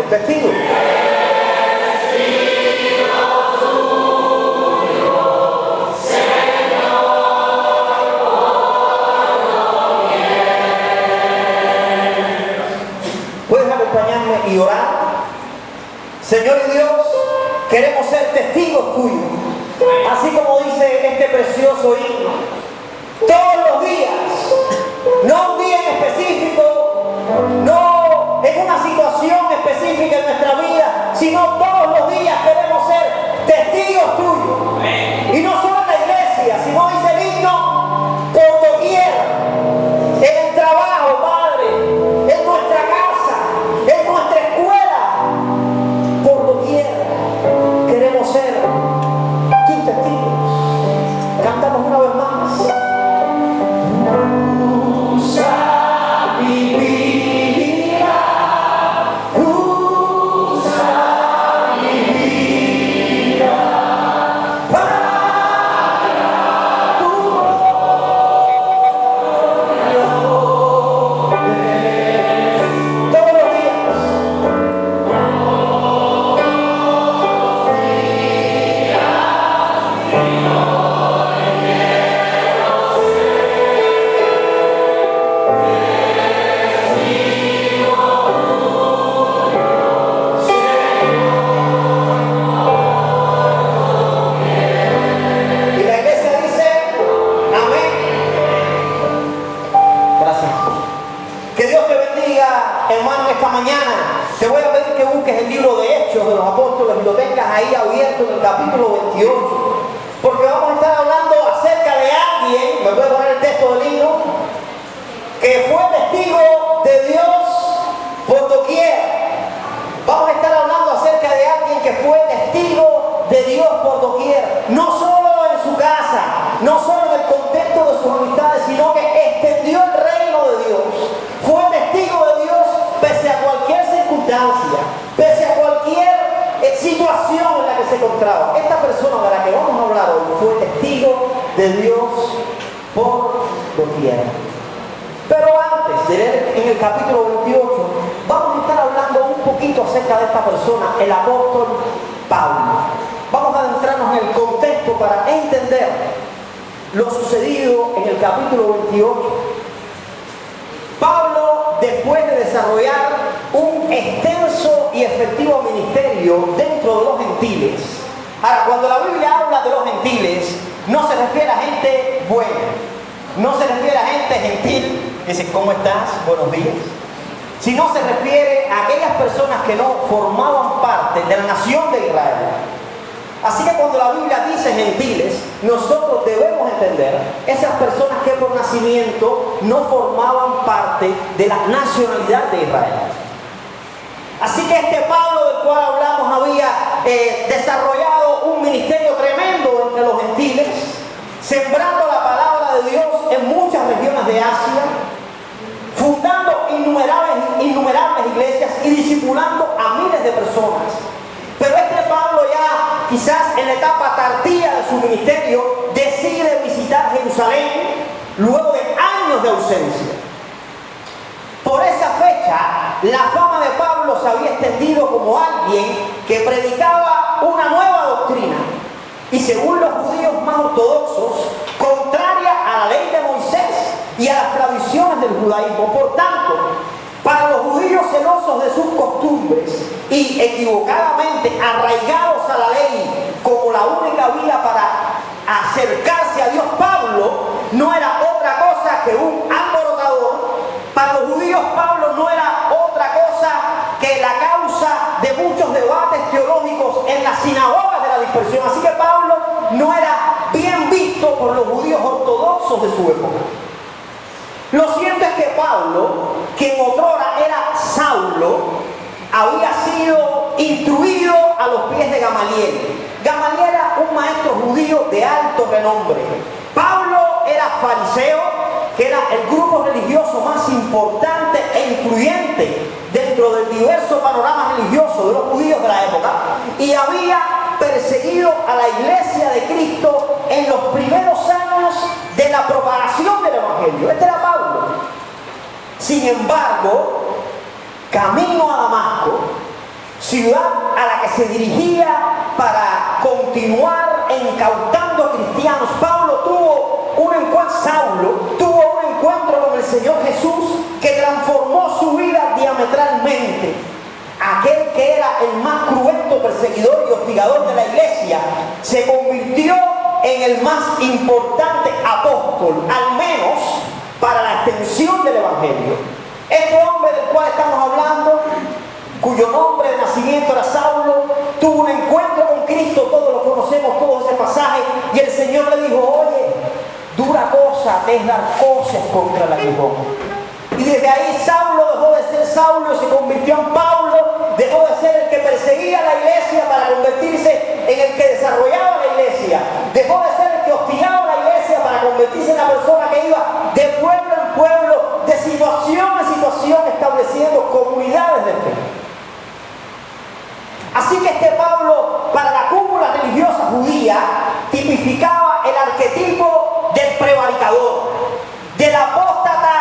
Testigo. ¿Puedes acompañarme y orar? Señor y Dios, queremos ser testigos tuyos, así como dice este precioso himno. Todos los días, no un día en específico, no en una situación específica en nuestra vida, sino todos los días queremos ser testigos tuyos. Y no solo en la iglesia, sino dice el himno, por doquier, en el trabajo, Padre, en nuestra casa, en nuestra escuela, por doquier queremos ser tus testigos. Cantamos una vez más. Hermano, esta mañana te voy a pedir que busques el libro de Hechos de los Apóstoles y lo tengas ahí abierto en el capítulo 28, porque vamos a estar hablando acerca de alguien, me puede poner el texto del libro, que fue testigo de Dios por doquier. Vamos a estar hablando acerca de alguien que fue testigo de Dios por doquier, no solo en su casa, no solo en el contexto de sus amistades, sino que extendió el reino de Dios. Fue testigo de Dios pese a cualquier circunstancia, pese a cualquier situación en la que se encontraba. Esta persona de la que vamos a hablar hoy fue testigo de Dios por doquier. Pero antes de leer en el capítulo 28, vamos a estar hablando un poquito acerca de esta persona, el apóstol Pablo. Vamos a adentrarnos en el contexto para entender lo sucedido en el capítulo 28. Pablo, después de desarrollar un extenso y efectivo ministerio dentro de los gentiles. Ahora, cuando la Biblia habla de los gentiles, no se refiere a gente buena, no se refiere a gente gentil, que dice, ¿cómo estás? Buenos días. Sino se refiere a aquellas personas que no formaban parte de la nación de Israel. Así que cuando la Biblia dice gentiles, nosotros debemos entender esas personas que por nacimiento no formaban parte de la nacionalidad de Israel. Así que este Pablo del cual hablamos había desarrollado un ministerio tremendo entre los gentiles, sembrando la palabra de Dios en muchas regiones de Asia, fundando innumerables iglesias y discipulando a miles de personas. Pero este Pablo ya, quizás en la etapa tardía de su ministerio, decide visitar Jerusalén luego de años de ausencia. Por esa fecha, la fama de Pablo se había extendido como alguien que predicaba una nueva doctrina y, según los judíos más ortodoxos, contraria a la ley de Moisés y a las tradiciones del judaísmo. Por tanto, para los judíos celosos de sus costumbres y equivocadamente arraigados a la ley como la única vía para acercarse a Dios, Pablo no era otra cosa que un alborotador. Para los judíos, Pablo no era otra cosa que la causa de muchos debates teológicos en las sinagogas de la dispersión. Así que Pablo no era bien visto por los judíos ortodoxos de su época. Lo cierto es que Pablo, quien otrora había sido instruido a los pies de Gamaliel. Gamaliel era un maestro judío de alto renombre. Pablo era fariseo, que era el grupo religioso más importante e influyente dentro del diverso panorama religioso de los judíos de la época, y había perseguido a la iglesia de Cristo en los primeros años de la propagación del evangelio. Este era Pablo. Sin embargo, camino a Damasco, ciudad a la que se dirigía para continuar incautando cristianos, Saulo tuvo un encuentro con el Señor Jesús que transformó su vida diametralmente. Aquel que era el más cruento perseguidor y hostigador de la iglesia se convirtió en el más importante apóstol, al menos para la extensión del evangelio. Este hombre del cual estamos hablando, cuyo nombre de nacimiento era Saulo, tuvo un encuentro con Cristo, todos lo conocemos, todo ese pasaje, y el Señor le dijo: oye, dura cosa es dar coces contra el aguijón. Y desde ahí Saulo dejó de ser Saulo y se convirtió en Pablo, dejó de ser el que perseguía la iglesia para convertirse en el que desarrollaba la iglesia, dejó de ser el que hostigaba la iglesia para convertirse en la persona que iba de pueblo en pueblo, de situación en situación, estableciendo comunidades de fe. Así que este Pablo, para la cúpula religiosa judía, tipificaba el arquetipo del prevaricador, del apóstata,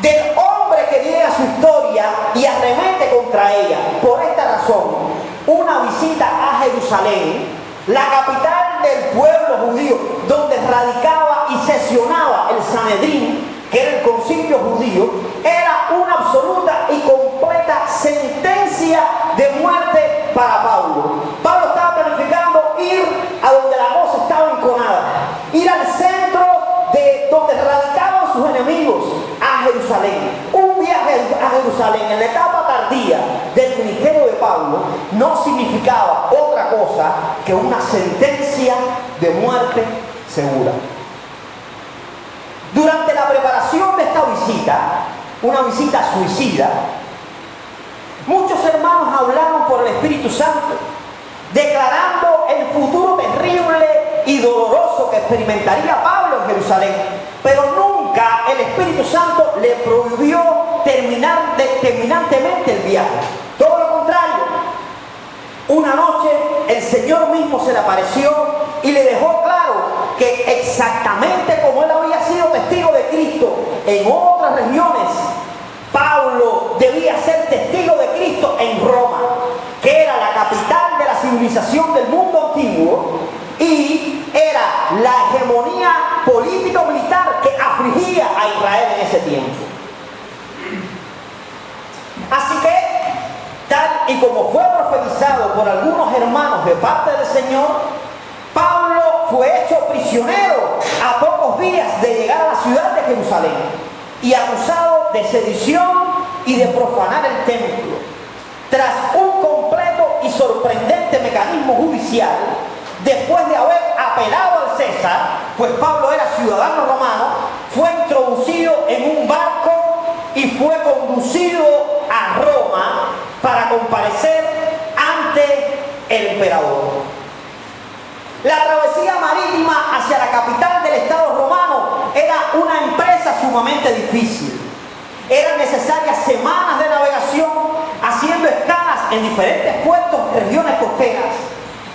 del hombre que niega su historia y arremete contra ella. Por esta razón, una visita a Jerusalén, la capital del pueblo judío, donde radicaba y sesionaba el Sanedrín, que era el concilio judío, era una absoluta y completa sentencia de muerte para Pablo. Pablo estaba planificando ir a donde la cosa estaba enconada, ir al centro de donde radicaban sus enemigos, a Jerusalén. Un viaje a Jerusalén en la etapa tardía del ministerio de Pablo no significaba otra cosa que una sentencia de muerte segura. Durante la preparación de esta visita, una visita suicida, muchos hermanos hablaron por el Espíritu Santo, declarando el futuro terrible y doloroso que experimentaría Pablo en Jerusalén. Pero nunca el Espíritu Santo le prohibió terminar terminantemente el viaje. Todo lo contrario. Una noche el Señor mismo se le apareció y le dejó claro que exactamente como él había sido testigo de Cristo en otras regiones, Pablo debía ser testigo de Cristo en Roma, que era la capital de la civilización del mundo antiguo y era la hegemonía político-militar que afligía a Israel en ese tiempo. Así que, tal y como fue profetizado por algunos hermanos de parte del Señor, Pablo fue hecho prisionero a pocos días de llegar a la ciudad de Jerusalén y acusado de sedición y de profanar el templo. Tras un completo y sorprendente mecanismo judicial, después de haber apelado al César, pues Pablo era ciudadano romano, fue introducido en un barco y fue conducido a Roma para comparecer ante el emperador. La travesía marítima hacia la capital del Estado romano era una empresa sumamente difícil. Eran necesarias semanas de navegación, haciendo escalas en diferentes puertos y regiones costeras.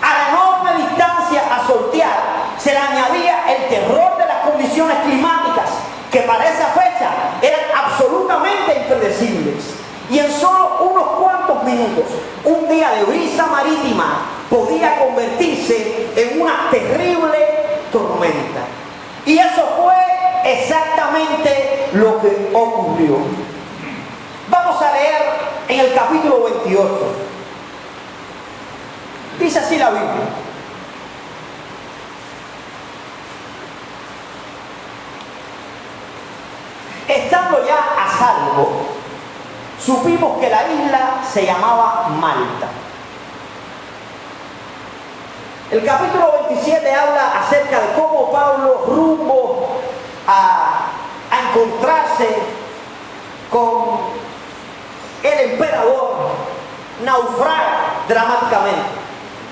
A la enorme distancia a sortear se le añadía el terror de las condiciones climáticas, que para esa fecha eran absolutamente impredecibles. Y en solo unos cuantos minutos, un día de brisa marítima podía convertirse en una terrible tormenta. Y eso fue exactamente lo que ocurrió. Vamos a leer en el capítulo 28. Dice así la Biblia: estando ya a salvo, supimos que la isla se llamaba Malta. El capítulo 27 habla acerca de cómo Pablo, rumbo a encontrarse con el emperador, naufraga dramáticamente.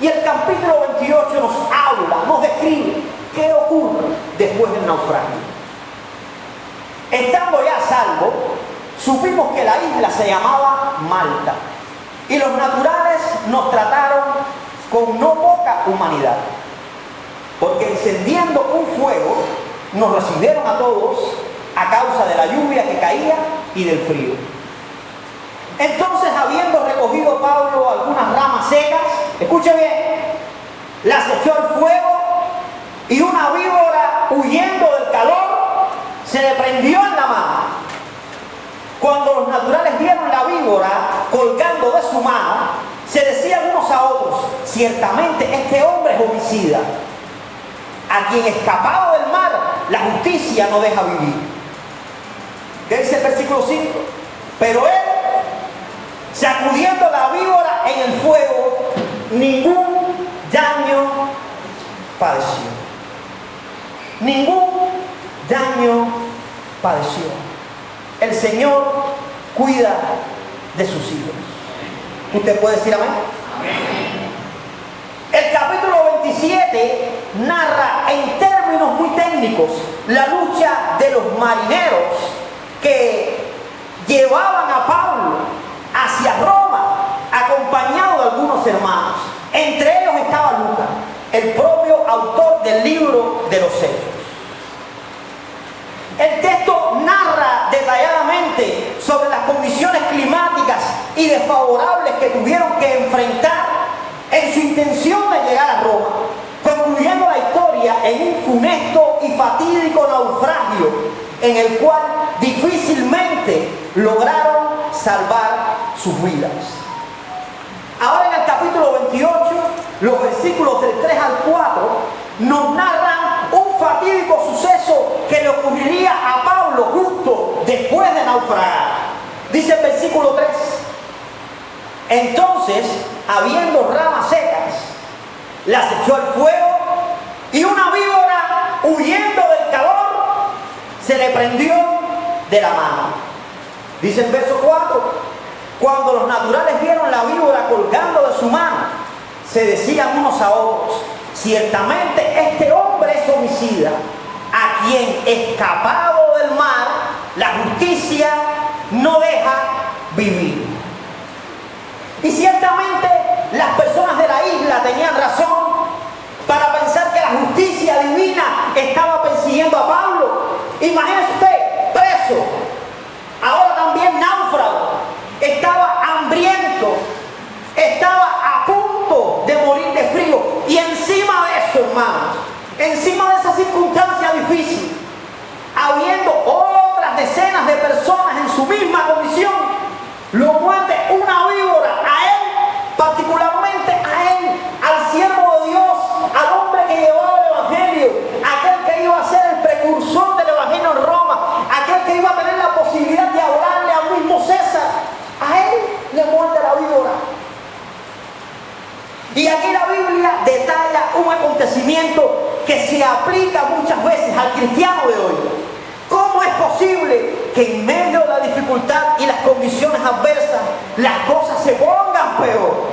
Y el capítulo 28 nos habla, nos describe qué ocurre después del naufragio. Estando ya a salvo, supimos que la isla se llamaba Malta y los naturales nos trataron con no poca humanidad, porque encendiendo un fuego nos recibieron a todos a causa de la lluvia que caía y del frío. Entonces, habiendo recogido Pablo algunas ramas secas, escuche bien, las echó al fuego y una víbora, huyendo del calor, se le prendió en la mano. Cuando los naturales vieron la víbora colgando de su mano, se decían unos a otros: ciertamente este hombre es homicida, a quien escapado del mar la justicia no deja vivir. ¿Qué dice el versículo 5? Pero él, sacudiendo la víbora en el fuego, ningún daño padeció. Ningún daño padeció. El Señor cuida de sus hijos. ¿Usted puede decir amén? Amén. El capítulo 27 narra en términos muy técnicos la lucha de los marineros que llevaban a Pablo hacia Roma, acompañado de algunos hermanos. Entre ellos estaba Lucas, el propio autor del libro de los Hechos. El texto narra detalladamente sobre las condiciones climáticas y desfavorables que tuvieron que enfrentar en su intención de llegar a Roma, concluyendo la historia en un funesto y fatídico naufragio en el cual difícilmente lograron salvar sus vidas. Ahora, en el capítulo 28, los versículos del 3 al 4 nos narran un fatídico suceso que le ocurriría a Pablo justo después de naufragar. Dice el versículo 3: entonces, habiendo ramas secas, las echó al fuego y una víbora, huyendo del calor, se le prendió de la mano. Dice el verso 4: cuando los naturales vieron la víbora colgando de su mano, se decían unos a otros: ciertamente este hombre es homicida, a quien escapado del mar la justicia no deja vivir. Y ciertamente las personas de la isla tenían razón para pensar que la justicia divina estaba persiguiendo a Pablo. Imagínese usted, preso, ahora también náufrago, estaba hambriento, estaba a punto de morir de frío, y encima de eso, hermanos, encima de esa circunstancia difícil, habiendo otras decenas de personas en su misma condición, lo muerde una víbora a él, particularmente a él, al siervo de Dios, al hombre que llevaba el evangelio, aquel que iba a ser el precursor del evangelio en Roma, aquel que iba a tener la posibilidad de hablarle al mismo César. A él le muerde la víbora. Y aquí la Biblia detalla un acontecimiento que se aplica muchas veces al cristiano de hoy. ¿Cómo es posible que en medio de la dificultad y las condiciones adversas las cosas se pongan peor?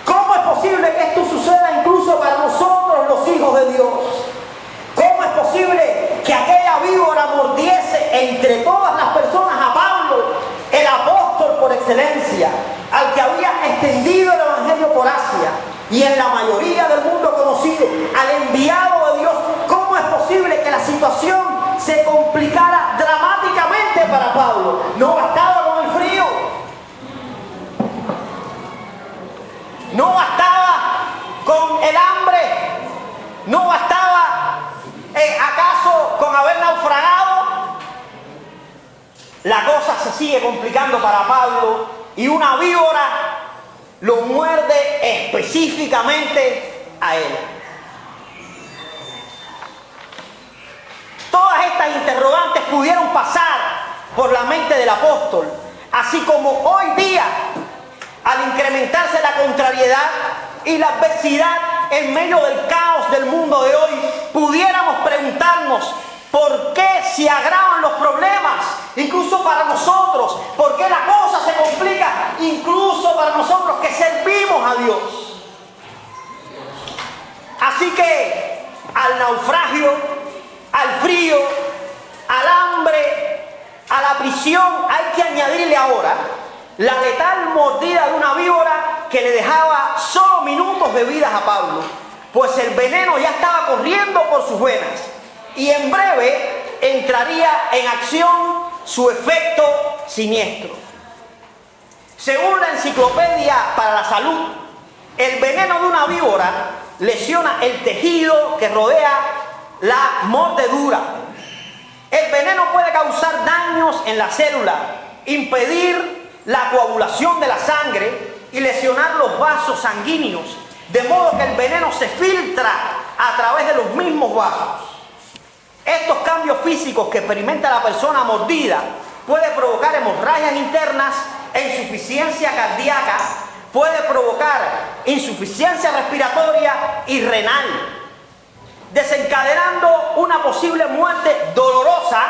¿Cómo es posible que esto suceda incluso para nosotros, los hijos de Dios? ¿Cómo es posible que aquella víbora mordiese entre todas las personas a Pablo, el apóstol por excelencia, al que había extendido el evangelio por Asia y en la mayoría del mundo conocido, al enviado de Dios? ¿Cómo es posible que la situación se complicara dramáticamente para Pablo? No bastaba con el frío, no bastaba con el hambre, no bastaba acaso con haber naufragado. La cosa se sigue complicando para Pablo y una víbora lo muerde específicamente a él. Todas estas interrogantes pudieron pasar por la mente del apóstol, así como hoy día, al incrementarse la contrariedad y la adversidad en medio del caos del mundo de hoy, pudiéramos preguntarnos: ¿por qué se agravan los problemas? Incluso para nosotros. ¿Por qué la cosa se complica? Incluso para nosotros. Dios. Así que al naufragio, al frío, al hambre, a la prisión, hay que añadirle ahora la letal mordida de una víbora que le dejaba solo minutos de vida a Pablo, pues el veneno ya estaba corriendo por sus venas y en breve entraría en acción su efecto siniestro. Según la Enciclopedia para la Salud, el veneno de una víbora lesiona el tejido que rodea la mordedura. El veneno puede causar daños en la célula, impedir la coagulación de la sangre y lesionar los vasos sanguíneos, de modo que el veneno se filtra a través de los mismos vasos. Estos cambios físicos que experimenta la persona mordida puede provocar hemorragias internas e insuficiencia cardíaca, puede provocar insuficiencia respiratoria y renal, desencadenando una posible muerte dolorosa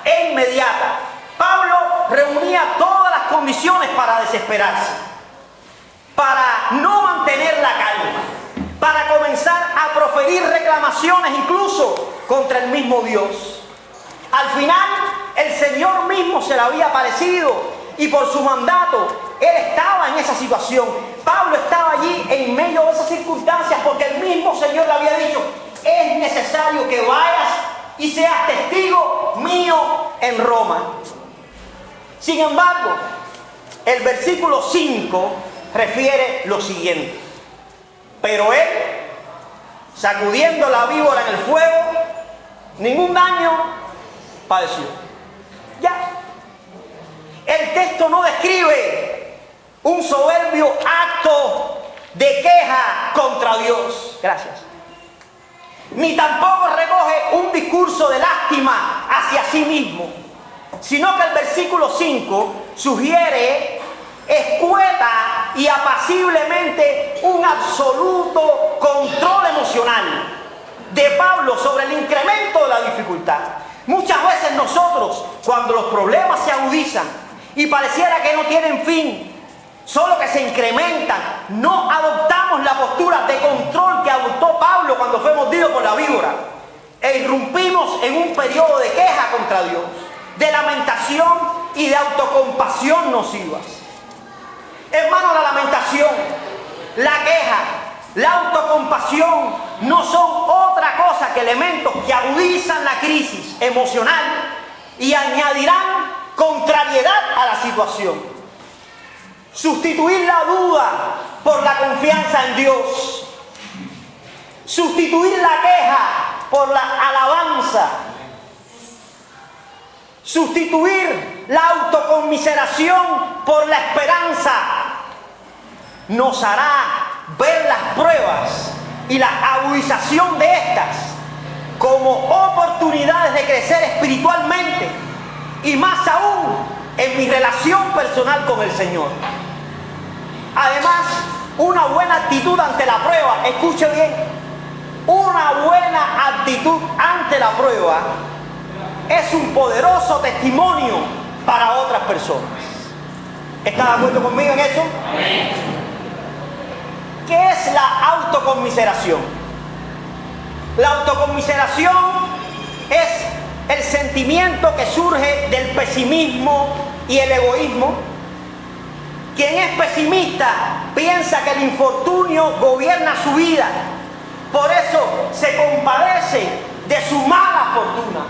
e inmediata. Pablo reunía todas las condiciones para desesperarse, para no mantener la calma, para comenzar a proferir reclamaciones incluso contra el mismo Dios. Al final, el Señor mismo se le había aparecido y por su mandato, él estaba en esa situación. Pablo estaba allí en medio de esas circunstancias porque el mismo Señor le había dicho: es necesario que vayas y seas testigo mío en Roma. Sin embargo, el versículo 5 refiere lo siguiente: pero él, sacudiendo la víbora en el fuego, ningún daño padeció. Ya. El texto no describe un soberbio acto de queja contra Dios. Gracias. Ni tampoco recoge un discurso de lástima hacia sí mismo, sino que el versículo 5 sugiere escueta y apaciblemente un absoluto control emocional de Pablo sobre el incremento de la dificultad. Muchas veces nosotros, cuando los problemas se agudizan y pareciera que no tienen fin, solo que se incrementan, no adoptamos la postura de control que adoptó Pablo cuando fue mordido por la víbora e irrumpimos en un periodo de queja contra Dios, de lamentación y de autocompasión nocivas. Hermano, la lamentación, la queja, la autocompasión no son otra cosa que elementos que agudizan la crisis emocional y añadirán contrariedad a la situación. Sustituir la duda por la confianza en Dios. Sustituir la queja por la alabanza. Sustituir la autoconmiseración por la esperanza nos hará ver las pruebas y la agudización de estas como oportunidades de crecer espiritualmente y más aún en mi relación personal con el Señor. Además, una buena actitud ante la prueba, escuche bien, una buena actitud ante la prueba es un poderoso testimonio para otras personas. ¿Está de acuerdo conmigo en eso? ¿Qué es la autoconmiseración? La autoconmiseración es el sentimiento que surge del pesimismo y el egoísmo. Quien es pesimista piensa que el infortunio gobierna su vida, por eso se compadece de su mala fortuna.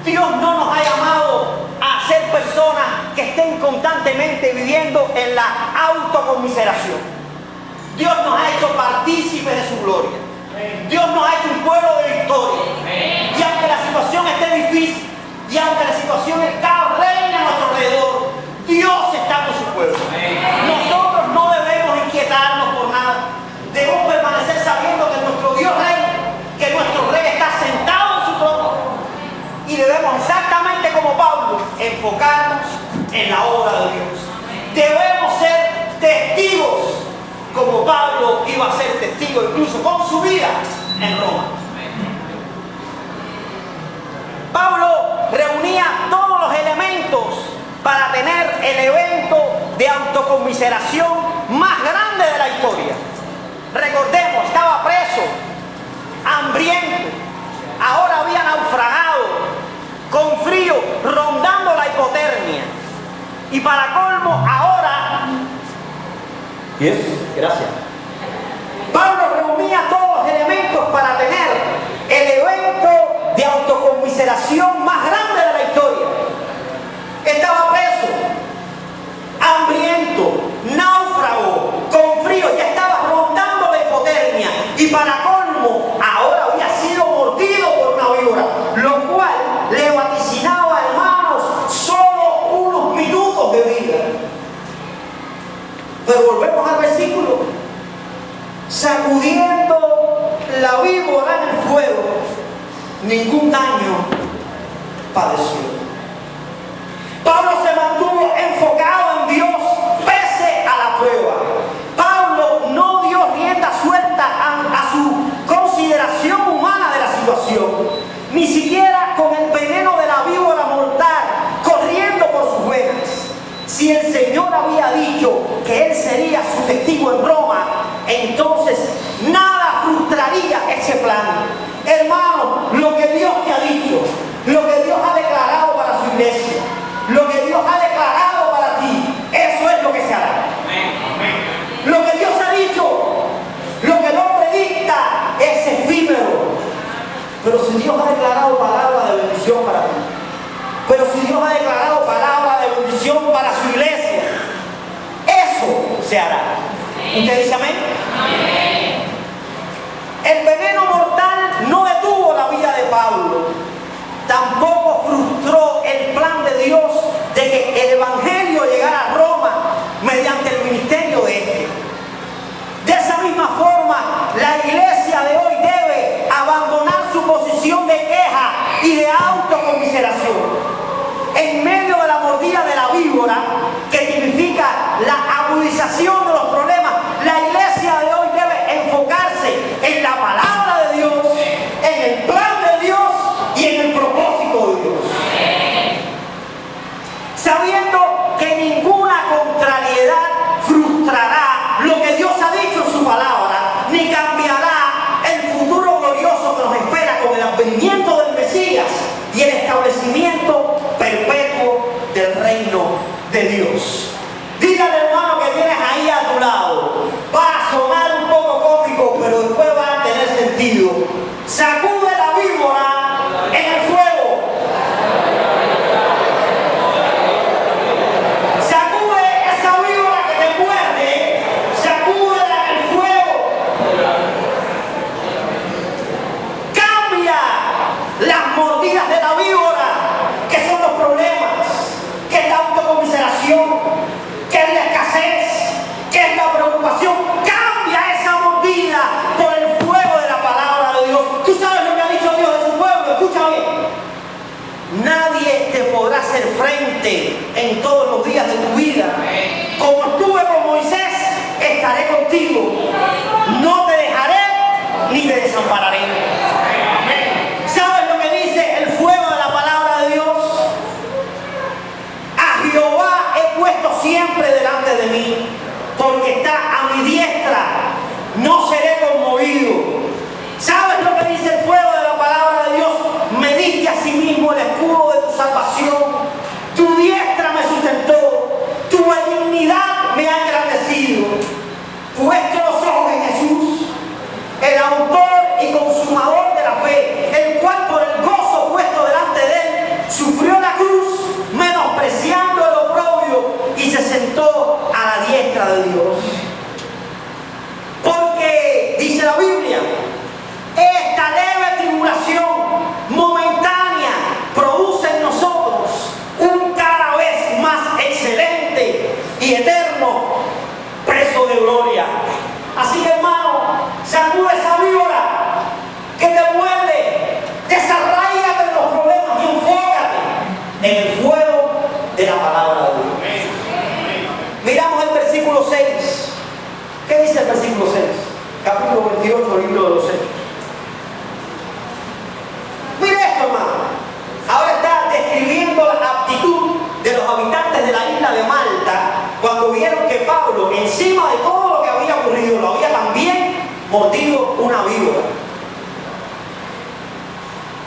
Dios no nos ha llamado a ser personas que estén constantemente viviendo en la autoconmiseración. Dios nos ha hecho partícipes de su gloria. Dios nos ha hecho un pueblo de victoria. Y aunque la situación esté difícil, y aunque la situación del caos reine a nuestro alrededor, Dios está con su pueblo. Nosotros no debemos inquietarnos por nada. Debemos permanecer sabiendo que nuestro Dios reina, que nuestro Rey está sentado en su trono. Y debemos, exactamente como Pablo, enfocarnos en la obra de Dios. Debemos ser testigos, como Pablo iba a ser testigo incluso con su vida en Roma. Pablo reunía todos los elementos para tener el evento de autoconmiseración más grande de la historia. recordemos, estaba preso, hambriento, ahora había naufragado, con frío, rondando la hipotermia. Y para colmo, ahora, gracias, Pablo reunía todos los elementos para tener el evento de autoconmiseración más grande de la historia. Estaba preso, hambriento, náufrago, con frío, ya estaba rondando la hipotermia. Y para colmo, ahora había sido mordido por una víbora, lo cual le vaticinaba, hermanos, solo unos minutos de vida. Pero volvemos al versículo. Sacudiendo la víbora en el fuego, ningún daño padeció. Pablo se mantuvo enfocado en Dios pese a la prueba. Pablo no dio rienda suelta a su consideración humana de la situación, ni siquiera con el veneno de la víbora mortal corriendo por sus venas. Si el Señor había dicho que él sería su testigo en Roma, entonces nada frustraría ese plan. Hermano, lo que Dios te ha dicho, lo que Dios ha declarado para su iglesia, lo que Dios ha declarado para ti, eso es lo que se hará. Lo que Dios ha dicho, lo que el hombre dicta, es efímero. Pero si Dios ha declarado palabra de bendición para ti, pero si Dios ha declarado palabra de bendición para su iglesia, eso se hará. ¿Usted dice amén? Amén. El veneno mortal no detuvo la vida de Pablo, tampoco frustró el plan de Dios de que el evangelio llegara a Roma mediante el ministerio de este. De esa misma forma, la iglesia de hoy debe abandonar su posición de queja y de autoconmiseración. En medio de la mordida de la víbora, que significa la agudización de los problemas, la iglesia de hoy debe enfocarse en la palabra de Dios, en el plan de Dios y en el propósito de Dios. Sabiendo que ninguna contrariedad frustrará lo que Dios ha dicho en su palabra, ni cambiará el futuro glorioso que nos espera con el advenimiento del Mesías y el establecimiento perpetuo del reino de Dios. Dígale, hermano, que tienes ahí a tu lado. Va a sonar un poco cómico, pero después va a tener sentido. Sacude la víbora en el fuego. Sacude esa víbora que te muerde. Sacúdela en el fuego. Cambia las mordidas de la víbora, que son los problemas, que es la autoconmiseración, que es la escasez, que es la preocupación. Cambia esa mordida por el fuego de la palabra de Dios. Tú sabes lo que ha dicho Dios de su pueblo. Escucha bien. Nadie te podrá hacer frente en todos los días de tu vida. Como estuve con Moisés, estaré contigo. No te dejaré ni te desampararé. ¿Sabes lo que dice el fuego de la palabra de Dios? A Jehová he puesto siempre delante de mí, porque está a mi diestra, no seré conmovido. ¿Sabes lo que dice el fuego de la palabra de Dios? Me diste a sí mismo el escudo de tu salvación, tu diestra me sustentó, tu benignidad me ha engrandecido. Puesto los ojos en Jesús, el autor y consumador de la fe, el cual por el gozo puesto delante de él sufrió la cruz, menospreciando el oprobio, y se sentó a la diestra de Dios. Porque, dice la Biblia, esta leve tribulación momentánea produce en nosotros un cada vez más excelente y eterno preso de gloria. Así que, hermano, sacude esa víbora que te muerde, desarráigate de los problemas y enfócate en el fuego de la palabra de Dios. Miramos el versículo 6. ¿Qué dice el versículo 6? Capítulo 28, libro de los Hechos. Mire esto, hermano. Ahora está describiendo la aptitud de los habitantes de la isla de Malta cuando vieron que Pablo, encima de todo lo que había ocurrido, lo había también mordido una víbora.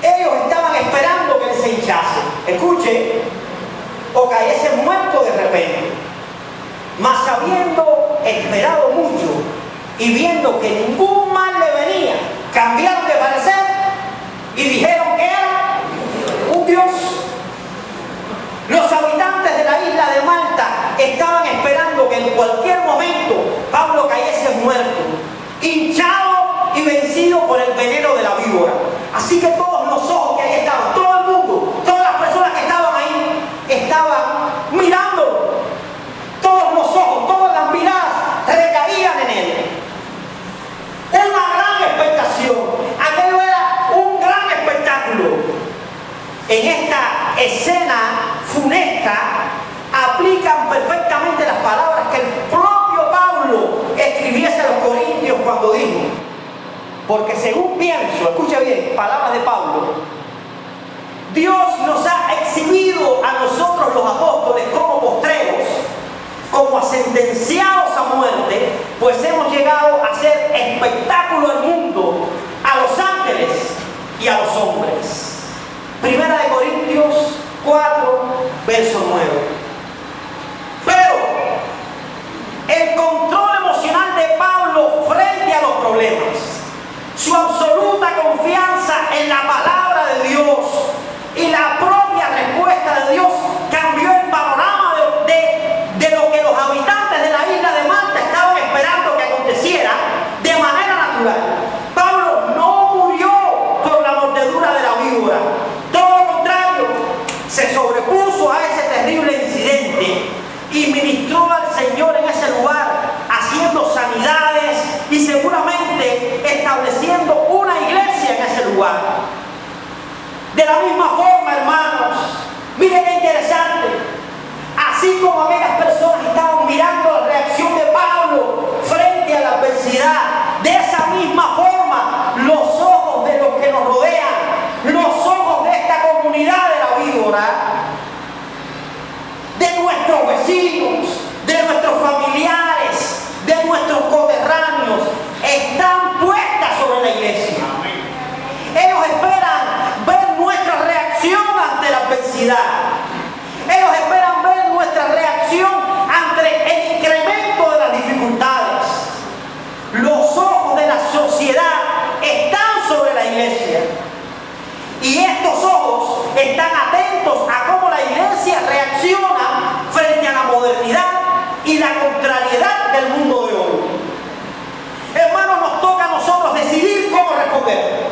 Ellos estaban esperando que él se hinchase, escuche, o cayese muerto de repente. Mas habiendo esperado mucho y viendo que ningún mal le venía, cambiaron de parecer y dijeron que era un dios. Los habitantes de la isla de Malta estaban esperando que en cualquier momento Pablo cayese muerto, hinchado y vencido por el veneno de la víbora. Así que todos los ojos que ahí estaban, todo el mundo, todas las personas que estaban ahí, estaban mirando. Todos los ojos, todas las miradas recaían en él. Una gran expectación. Aquello era un gran espectáculo. En esta escena funesta aplican perfectamente las palabras que el propio Pablo escribiese a los corintios cuando dijo: porque según pienso, escucha bien, palabras de Pablo, Dios nos ha exhibido a nosotros los apóstoles como postreros, como a sentenciados a muerte, pues hemos llegado a hacer espectáculo al mundo, a los ángeles y a los hombres. Primera de Corintios 4, verso 9. Pero el control emocional de Pablo frente a los problemas, su absoluta confianza en la palabra de Dios y la propia respuesta de Dios cambió el panorama de lo que los habitantes de la isla de Malta estaban esperando que aconteciera de manera natural. Pablo no murió por la mordedura de la víbora, todo lo contrario, se sobrepuso a ese terrible incidente y ministró al Señor en ese lugar, haciendo sanidades y seguramente estableciendo una iglesia en ese lugar. De la misma forma, hermanos, miren qué interesante. Así como aquellas personas estaban mirando la reacción de Pablo frente a la adversidad, de esa misma forma los ojos de los que nos rodean, los ojos de esta comunidad de la víbora, de nuestros vecinos, de nuestros familiares, de nuestros coterráneos, están puestas sobre la iglesia. Ellos esperan ver nuestra reacción ante la adversidad. Ellos esperan ver nuestra reacción ante el incremento de las dificultades. Los ojos de la sociedad están sobre la iglesia. Y estos ojos están atentos a cómo la iglesia reacciona frente a la modernidad y la contrariedad del mundo de hoy. Hermanos, nos toca a nosotros decidir cómo responder.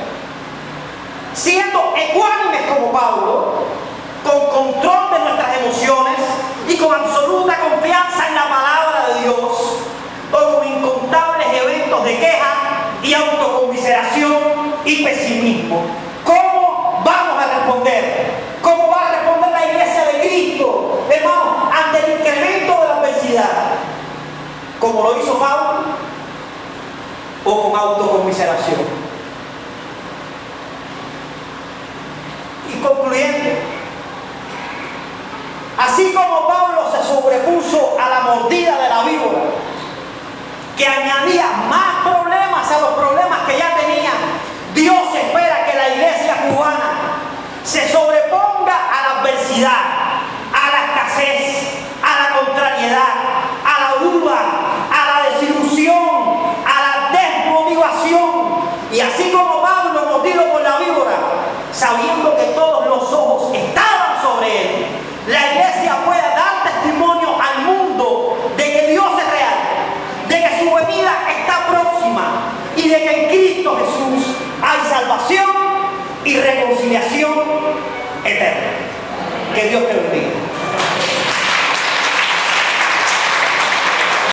Siendo ecuánimes como Pablo, con control de nuestras emociones y con absoluta confianza en la palabra de Dios, o con incontables eventos de queja y autocomiseración y pesimismo. ¿Cómo vamos a responder? ¿Cómo va a responder la iglesia de Cristo, hermano, ante el incremento de la adversidad? ¿Como lo hizo Pablo? ¿O con autocomiseración? Y concluyendo, así como Pablo se sobrepuso a la mordida de la víbora, que añadía más problemas a los problemas que ya tenía, Dios espera que la iglesia cubana se sobreponga a la adversidad, a la escasez, a la contrariedad, a la duda, a la desilusión, a la desmotivación. Y así como Pablo, mordido por la víbora, sabiendo que todos los ojos estaban sobre él, la iglesia pueda dar testimonio al mundo de que Dios es real, de que su venida está próxima y de que en Cristo Jesús hay salvación y reconciliación eterna. Que Dios te bendiga.